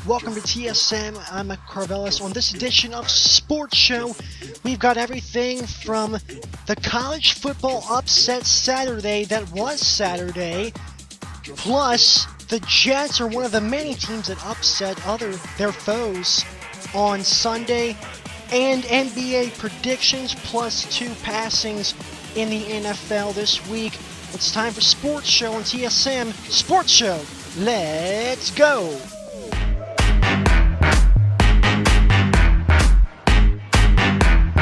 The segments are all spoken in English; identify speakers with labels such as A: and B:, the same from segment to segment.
A: Welcome to TSM. I'm Michael Carvelis. On this edition of Sports Show, we've got everything from the college football upset Saturday that was Saturday, plus the Jets are one of the many teams that upset their foes on Sunday, and NBA predictions plus 2 passings in the NFL this week. It's time for Sports Show on TSM. Sports Show, let's go!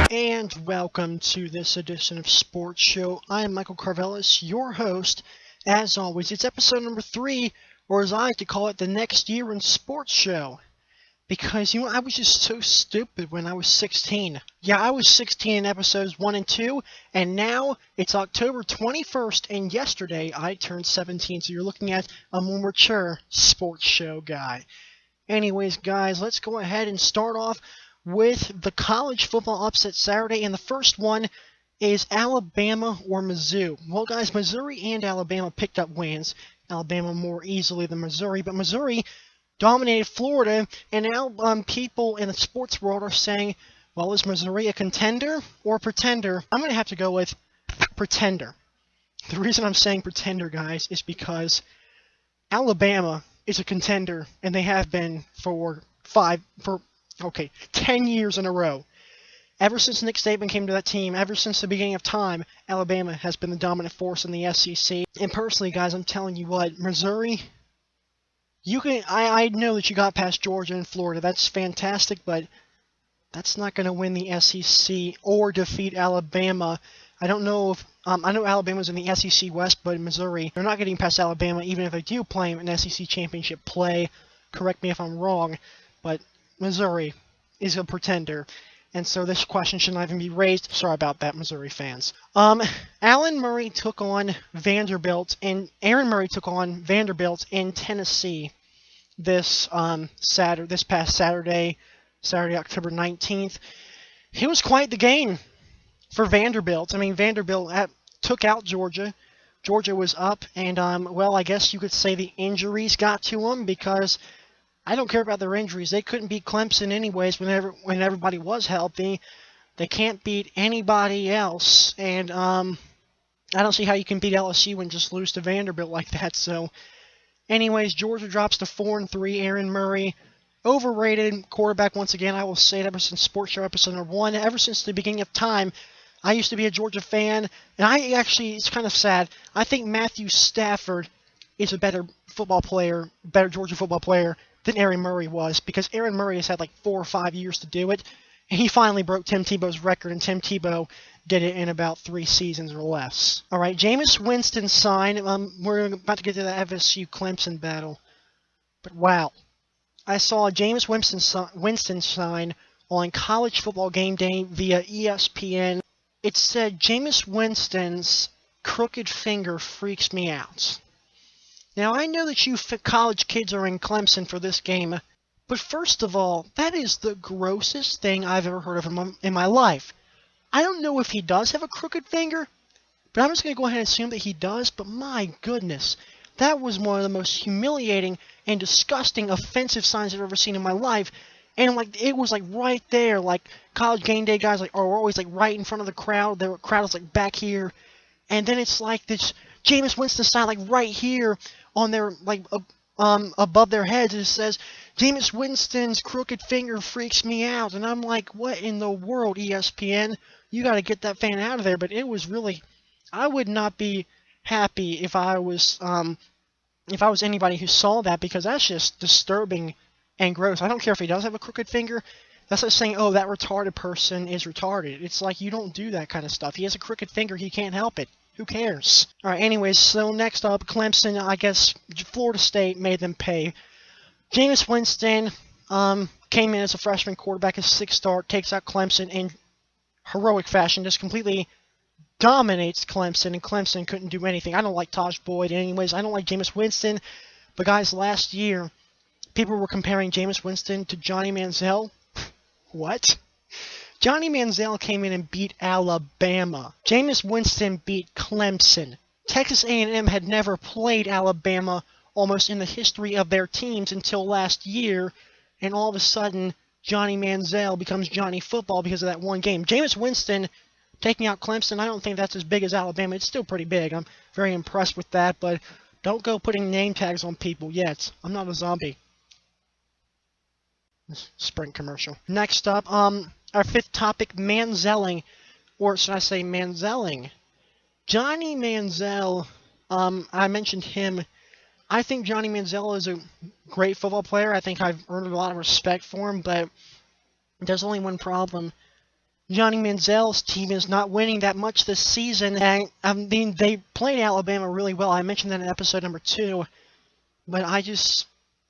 A: And welcome to this edition of Sports Show. I am Michael Carvelis, your host. As always, it's episode number 3, or as I like to call it, the next year in Sports Show. Because, I was just so stupid when I was 16. Yeah, I was 16 in episodes 1 and 2, and now it's October 21st, and yesterday I turned 17, so you're looking at a more mature Sports Show guy. Anyways, guys, let's go ahead and start off with the college football upset Saturday, and the first one is Alabama or Mizzou. Well, guys, Missouri and Alabama picked up wins. Alabama more easily than Missouri, but Missouri dominated Florida, and now people in the sports world are saying, well, is Missouri a contender or a pretender? I'm going to have to go with pretender. The reason I'm saying pretender, guys, is because Alabama is a contender, and they have been for 10 years in a row. Ever since Nick Saban came to that team, ever since the beginning of time, Alabama has been the dominant force in the SEC. And personally, guys, I'm telling you what, Missouri, I know that you got past Georgia and Florida. That's fantastic, but that's not going to win the SEC or defeat Alabama. I don't know if I know Alabama's in the SEC West, but in Missouri, they're not getting past Alabama, even if they do play an SEC championship play. Correct me if I'm wrong, but Missouri is a pretender, and so this question should not even be raised. Sorry about that, Missouri fans. Aaron Murray took on Vanderbilt in Tennessee this past Saturday, October 19th. It was quite the game for Vanderbilt. I mean, Vanderbilt took out Georgia. Georgia was up, and well, I guess you could say the injuries got to them, because I don't care about their injuries. They couldn't beat Clemson anyways when everybody was healthy. They can't beat anybody else, and I don't see how you can beat LSU and just lose to Vanderbilt like that. So, anyways, Georgia drops to 4-3. Aaron Murray, overrated quarterback once again. I will say it ever since Sports Show episode number 1, ever since the beginning of time. I used to be a Georgia fan, and it's kind of sad. I think Matthew Stafford is a better Georgia football player than Aaron Murray was, because Aaron Murray has had like 4 or 5 years to do it, and he finally broke Tim Tebow's record, and Tim Tebow did it in about 3 seasons or less. All right, Jameis Winston sign. We're about to get to the FSU Clemson battle, but wow, I saw Jameis Winston sign on College Football Game Day via ESPN. It said, Jameis Winston's crooked finger freaks me out. Now, I know that you college kids are in Clemson for this game, but first of all, that is the grossest thing I've ever heard of in my life. I don't know if he does have a crooked finger, but I'm just going to go ahead and assume that he does, but my goodness, that was one of the most humiliating and disgusting offensive signs I've ever seen in my life, and it was right there, College Game Day guys are always right in front of the crowd. The crowd is back here, and then it's this Jameis Winston sign right here on their above their heads. It says Jameis Winston's crooked finger freaks me out, and I'm like, what in the world, ESPN? You got to get that fan out of there. But it was really, I would not be happy if I was anybody who saw that, because that's just disturbing and gross. I don't care if he does have a crooked finger. That's like saying, oh, that retarded person is retarded. It's you don't do that kind of stuff. He has a crooked finger. He can't help it. Who cares? All right, anyways, so next up, Clemson. I guess Florida State made them pay. Jameis Winston came in as a freshman quarterback, his 6th start, takes out Clemson in heroic fashion, just completely dominates Clemson, and Clemson couldn't do anything. I don't like Taj Boyd anyways. I don't like Jameis Winston. But, guys, last year, people were comparing Jameis Winston to Johnny Manziel. What? Johnny Manziel came in and beat Alabama. Jameis Winston beat Clemson. Texas A&M had never played Alabama almost in the history of their teams until last year, and all of a sudden Johnny Manziel becomes Johnny Football because of that one game. Jameis Winston taking out Clemson, I don't think that's as big as Alabama. It's still pretty big. I'm very impressed with that, but don't go putting name tags on people yet. I'm not a zombie. Sprint commercial. Next up, our fifth topic, Manzielling, or should I say Manzielling? Johnny Manziel, I mentioned him. I think Johnny Manziel is a great football player. I think I've earned a lot of respect for him, but there's only one problem. Johnny Manziel's team is not winning that much this season, and I mean, they played Alabama really well. I mentioned that in episode number 2, but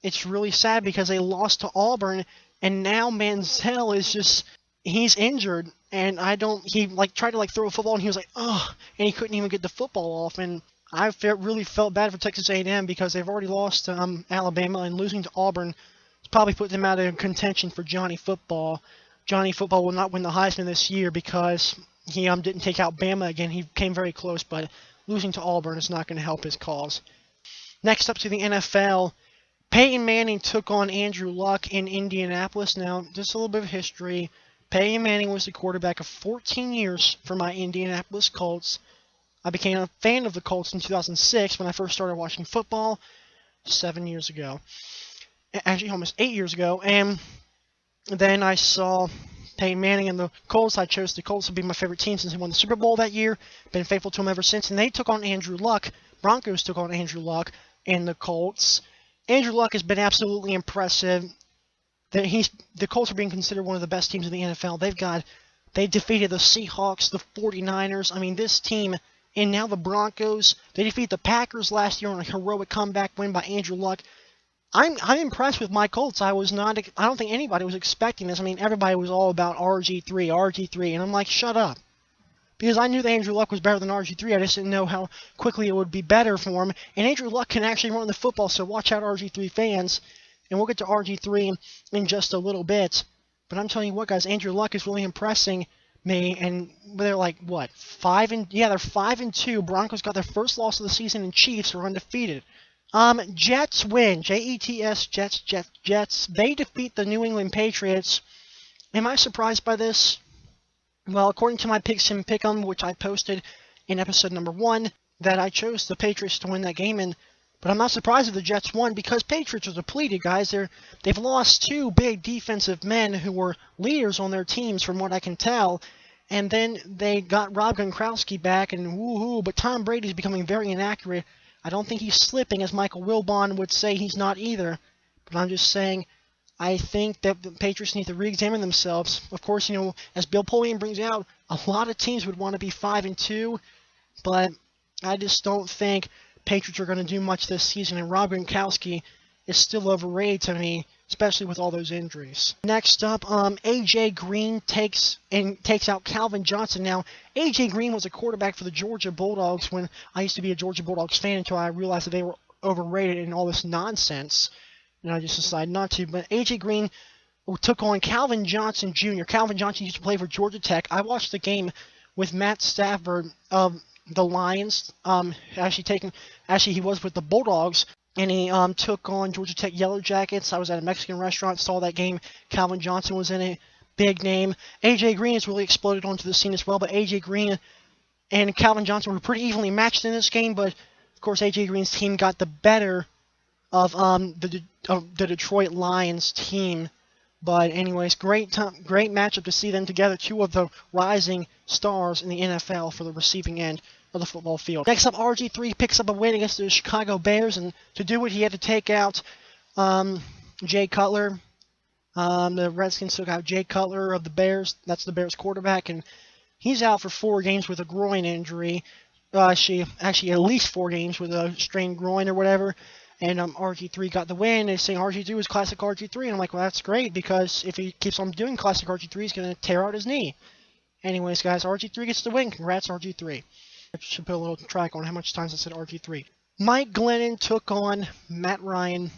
A: it's really sad because they lost to Auburn, and now Manziel is just, he's injured, and he tried to throw a football, and he was like, oh, and he couldn't even get the football off, and I really felt bad for Texas A&M because they've already lost to Alabama, and losing to Auburn has probably put them out of contention for Johnny Football. Johnny Football will not win the Heisman this year because he didn't take out Bama again. He came very close, but losing to Auburn is not going to help his cause. Next up to the NFL, Peyton Manning took on Andrew Luck in Indianapolis. Now, just a little bit of history. Peyton Manning was the quarterback of 14 years for my Indianapolis Colts. I became a fan of the Colts in 2006 when I first started watching football, 7 years ago. Actually, almost 8 years ago, and then I saw Peyton Manning and the Colts. I chose the Colts to be my favorite team since they won the Super Bowl that year. Been faithful to them ever since. And they took on Andrew Luck. Broncos took on Andrew Luck and the Colts. Andrew Luck has been absolutely impressive. The Colts are being considered one of the best teams in the NFL. They defeated the Seahawks, the 49ers. I mean, this team, and now the Broncos. They defeated the Packers last year on a heroic comeback win by Andrew Luck. I'm impressed with my Colts. I don't think anybody was expecting this. I mean, everybody was all about RG3, and I'm like, shut up. Because I knew that Andrew Luck was better than RG3. I just didn't know how quickly it would be better for him. And Andrew Luck can actually run the football, so watch out, RG3 fans. And we'll get to RG3 in just a little bit. But I'm telling you what, guys, Andrew Luck is really impressing me. And they're like, what, 5-2. Broncos got their first loss of the season, and Chiefs are undefeated. Jets win. Jets, Jets. They defeat the New England Patriots. Am I surprised by this? Well, according to my Picks and Pick'em, which I posted in episode number 1, that I chose the Patriots to win that game, but I'm not surprised if the Jets won because Patriots are depleted, guys. They've lost 2 big defensive men who were leaders on their teams, from what I can tell. And then they got Rob Gronkowski back, and woohoo, but Tom Brady's becoming very inaccurate. I don't think he's slipping, as Michael Wilbon would say. He's not either. But I'm just saying, I think that the Patriots need to re-examine themselves. Of course, as Bill Polian brings out, a lot of teams would want to be 5-2, but I just don't think Patriots are going to do much this season, and Rob Gronkowski is still overrated to me, especially with all those injuries. Next up, A.J. Green takes out Calvin Johnson. Now, A.J. Green was a quarterback for the Georgia Bulldogs when I used to be a Georgia Bulldogs fan until I realized that they were overrated and all this nonsense, and I just decided not to. But A.J. Green took on Calvin Johnson Jr. Calvin Johnson used to play for Georgia Tech. I watched the game with Matt Stafford of the Lions. Actually, he was with the Bulldogs. And he took on Georgia Tech Yellow Jackets. I was at a Mexican restaurant, saw that game. Calvin Johnson was in it. Big name. A.J. Green has really exploded onto the scene as well. But A.J. Green and Calvin Johnson were pretty evenly matched in this game. But, of course, A.J. Green's team got the better of the Detroit Lions team. But, anyways, great matchup to see them together. 2 of the rising stars in the NFL for the receiving end of the football field. Next up, RG3 picks up a win against the Chicago Bears, and to do it, he had to take out Jay Cutler. The Redskins took out Jay Cutler of the Bears. That's the Bears quarterback, and he's out for 4 games with a groin injury. Actually, at least 4 games with a strained groin or whatever. And RG3 got the win. They're saying RG3 was classic RG3, and I'm like, well, that's great, because if he keeps on doing classic RG3, he's going to tear out his knee. Anyways, guys, RG3 gets the win. Congrats, RG3. I should put a little track on how much times I said RG3. Mike Glennon took on Matt Ryan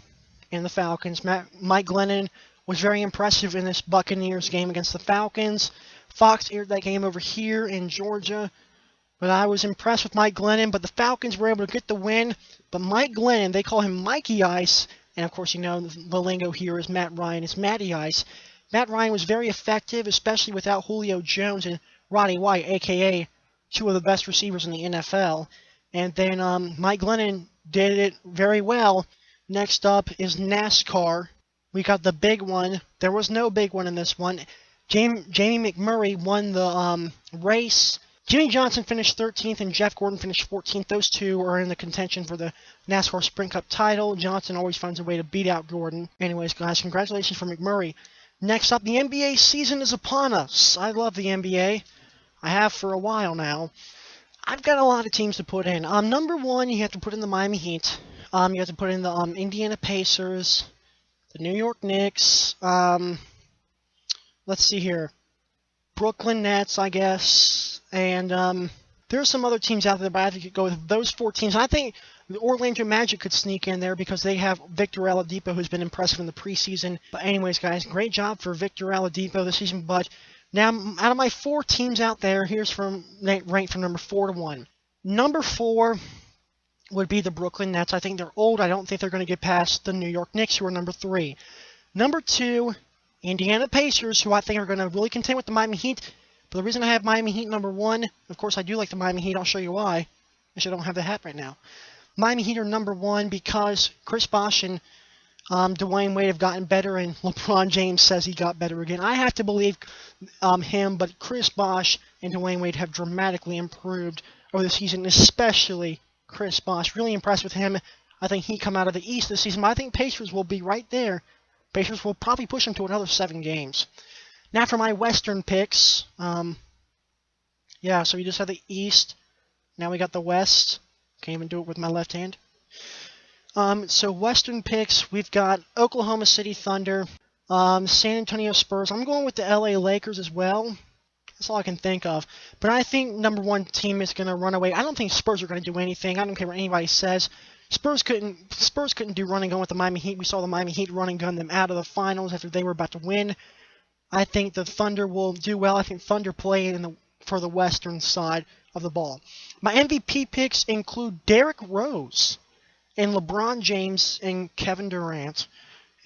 A: and the Falcons. Mike Glennon was very impressive in this Buccaneers game against the Falcons. Fox aired that game over here in Georgia. But I was impressed with Mike Glennon. But the Falcons were able to get the win. But Mike Glennon, they call him Mikey Ice, And of course, you know, the lingo here is Matt Ryan. It's Matty Ice. Matt Ryan was very effective, especially without Julio Jones and Roddy White, a.k.a. two of the best receivers in the NFL. And then Mike Glennon did it very well. Next up is NASCAR. We got the big one. There was no big one in this one. Jamie McMurray won the race. Jimmy Johnson finished 13th and Jeff Gordon finished 14th. Those two are in the contention for the NASCAR Sprint Cup title. Johnson always finds a way to beat out Gordon. Anyways, guys, congratulations for McMurray. Next up, the NBA season is upon us. I love the NBA. I have for a while now. I've got a lot of teams to put in. Number one, you have to put in the Miami Heat. You have to put in the Indiana Pacers, the New York Knicks. Let's see here. Brooklyn Nets, I guess. And there's some other teams out there, but I think you could go with those four teams. I think the Orlando Magic could sneak in there because they have Victor Oladipo, who's been impressive in the preseason. But anyways, guys, great job for Victor Oladipo this season. But now, out of my four teams out there, here's from ranked from number 4 to 1. Number 4 would be the Brooklyn Nets. I think they're old. I don't think they're going to get past the New York Knicks, who are number 3. Number 2, Indiana Pacers, who I think are going to really contend with the Miami Heat. But the reason I have Miami Heat number 1, of course I do like the Miami Heat. I'll show you why. Actually, I don't have the hat right now. Miami Heat are number 1 because Chris Bosh and Dwayne Wade have gotten better, and LeBron James says he got better again. I have to believe him, but Chris Bosh and Dwayne Wade have dramatically improved over the season, especially Chris Bosh. Really impressed with him. I think he come out of the East this season, but I think Pacers will be right there. Pacers will probably push him to another 7 games. Now for my Western picks. Yeah, so we just have the East. Now we got the West. Can't even do it with my left hand. So Western picks, we've got Oklahoma City Thunder, San Antonio Spurs. I'm going with the LA Lakers as well. That's all I can think of. But I think number 1 team is going to run away. I don't think Spurs are going to do anything. I don't care what anybody says. Spurs couldn't do run and gun with the Miami Heat. We saw the Miami Heat run and gun them out of the finals after they were about to win. I think the Thunder will do well. I think Thunder play for the Western side of the ball. My MVP picks include Derrick Rose and LeBron James and Kevin Durant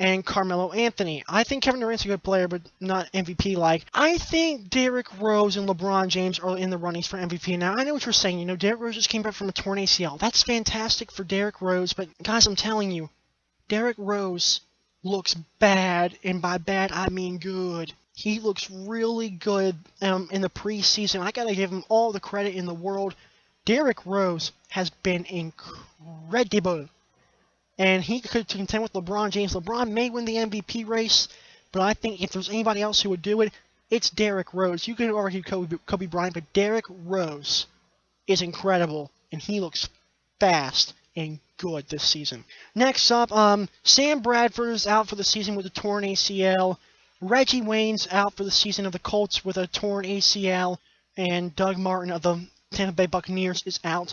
A: and Carmelo Anthony. I think Kevin Durant's a good player, but not MVP-like. I think Derrick Rose and LeBron James are in the runnings for MVP. Now, I know what you're saying. You know, Derrick Rose just came back from a torn ACL. That's fantastic for Derrick Rose, but guys, I'm telling you, Derrick Rose looks bad, and by bad, I mean good. He looks really good in the preseason. I got to give him all the credit in the world. Derrick Rose has been incredible. And he could contend with LeBron James. LeBron may win the MVP race, but I think if there's anybody else who would do it, it's Derrick Rose. You could argue Kobe Bryant, but Derrick Rose is incredible, and he looks fast and good this season. Next up, Sam Bradford is out for the season with a torn ACL. Reggie Wayne's out for the season of the Colts with a torn ACL, and Doug Martin of the Tampa Bay Buccaneers is out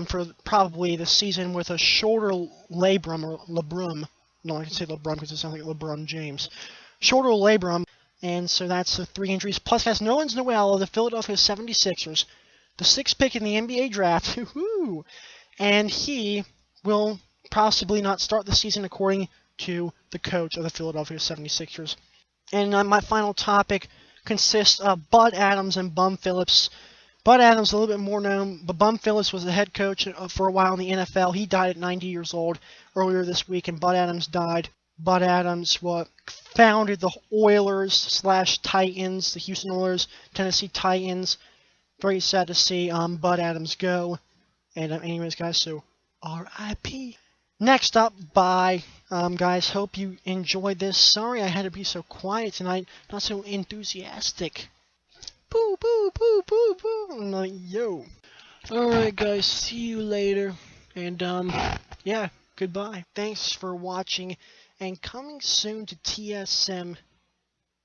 A: for probably the season with a shoulder labrum or labrum. No, I can say LeBron because it sounds like LeBron James. Shoulder labrum, and so that's the 3 injuries. Plus, has Nerlens Noel of the Philadelphia 76ers, the 6th pick in the NBA draft, and he will possibly not start the season according to the coach of the Philadelphia 76ers. And my final topic consists of Bud Adams and Bum Phillips. Bud Adams, a little bit more known, but Bum Phillips was the head coach for a while in the NFL. He died at 90 years old earlier this week, and Bud Adams died. Bud Adams founded the Oilers/Titans, the Houston Oilers, Tennessee Titans. Very sad to see Bud Adams go. And anyways, guys, so R.I.P. Next up, bye. Guys, hope you enjoyed this. Sorry I had to be so quiet tonight, not so enthusiastic. Boo, boo, boo, boo, boo. I'm like, yo. Alright, guys, see you later. And, yeah, goodbye. Thanks for watching. And coming soon to TSM,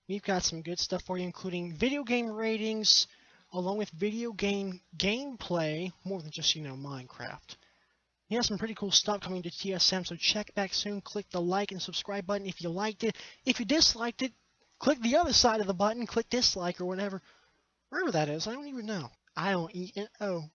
A: we've got some good stuff for you, including video game ratings, along with video game gameplay, more than just, Minecraft. We have some pretty cool stuff coming to TSM, so check back soon. Click the like and subscribe button if you liked it. If you disliked it, click the other side of the button, click dislike or whatever. Wherever that is, I don't even know. I don't even know.